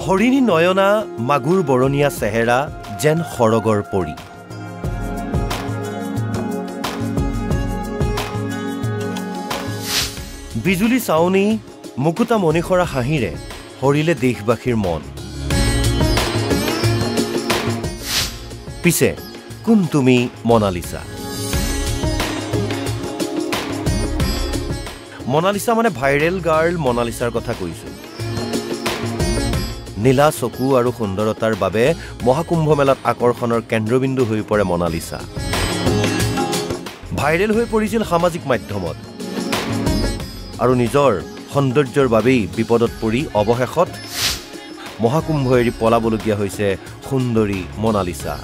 হৰিণী নয়না মাগুৰ বৰণীয়া চেহেৰা যেন সৰগৰ পৰি বিজুলী চাউনি মুকুতা মণিখৰা হাঁহিৰে হৰিলে দেশবাসীৰ মন পিছে কোন তুমি মনালিসা মনালিসা মানে ভাইৰেল গাৰ্ল মনালিসাৰ কথা কৈছো নীলা চকু আৰু সুন্দৰতাৰ বাবে মহাকুম্ভ মেলাত আকৰ্ষণৰ কেন্দ্ৰবিন্দু হৈ পৰে মনালিসা ভাইৰেল হৈ পৰিছিল সামাজিক মাধ্যমত আৰু নিজৰ সৌন্দৰ্যৰ বাবেই বিপদত পৰি অৱশেষত মহাকুম্ভ এৰি পলাবলগীয়া হৈছে সুন্দৰী মনালিসা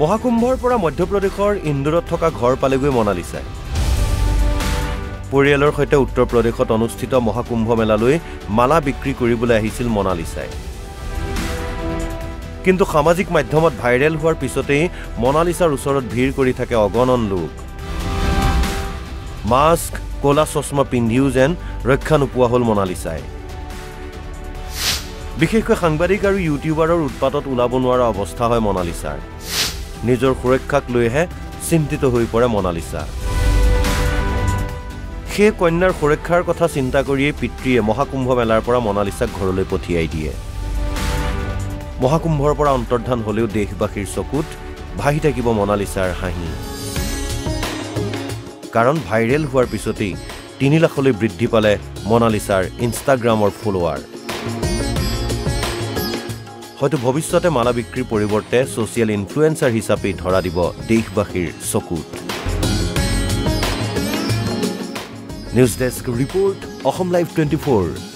মহাকুম্ভৰ পৰা মধ্যপ্ৰদেশৰ ইন্দোৰত থকা ঘৰ পালেগৈ মনালিসা পৰিয়ালৰ সৈতে উত্তৰ প্ৰদেশত অনুষ্ঠিত মহাকুম্ভ মেলালৈ মালা বিক্ৰী কৰিবলৈ আহিছিল মনালিসাই কিন্তু সামাজিক মাধ্যমত ভাইৰেল হোৱাৰ পিছতেই মনালিসাৰ ওচৰত ভিৰ কৰি থাকে অগণন লোক মাস্ক কোলা চশমা পিন্ধিও যেন ৰক্ষা নোপোৱা হ'ল মনালিসাই বিশেষকৈ সাংবাদিক আৰু ইউটিউবাৰৰ উৎপাতত ওলাব নোৱাৰা অৱস্থা হয় মনালিসাৰ নিজৰ সুৰক্ষাক লৈহে চিন্তিত হৈ পৰে মনালিসা সেই কন্যাৰ সুৰক্ষাৰ কথা চিন্তা কৰিয়ে পিতৃয়ে মহাকুম্ভ মেলাৰ পৰা মনালিসাক ঘৰলৈ পঠিয়াই দিয়ে মহাকুম্ভৰ পৰা অন্তৰ্ধান হলেও দেশবাসীৰ চকুত ভাহি থাকিব মনালিসাৰ হাঁহি কাৰণ ভাইৰেল হোৱাৰ পিছতেই 3 লাখলৈ বৃদ্ধি পালে মনালিসাৰ ইনষ্টাগ্ৰামৰ ফলোৱাৰ হয়তো ভৱিষ্যতে মালা বিক্ৰীৰ পৰিৱৰ্তে সোশ্যাল ইনফ্লুৱেঞ্চাৰ হিচাপে ধৰা দিব দেশবাসীৰ চকুত news desk report Assam live 24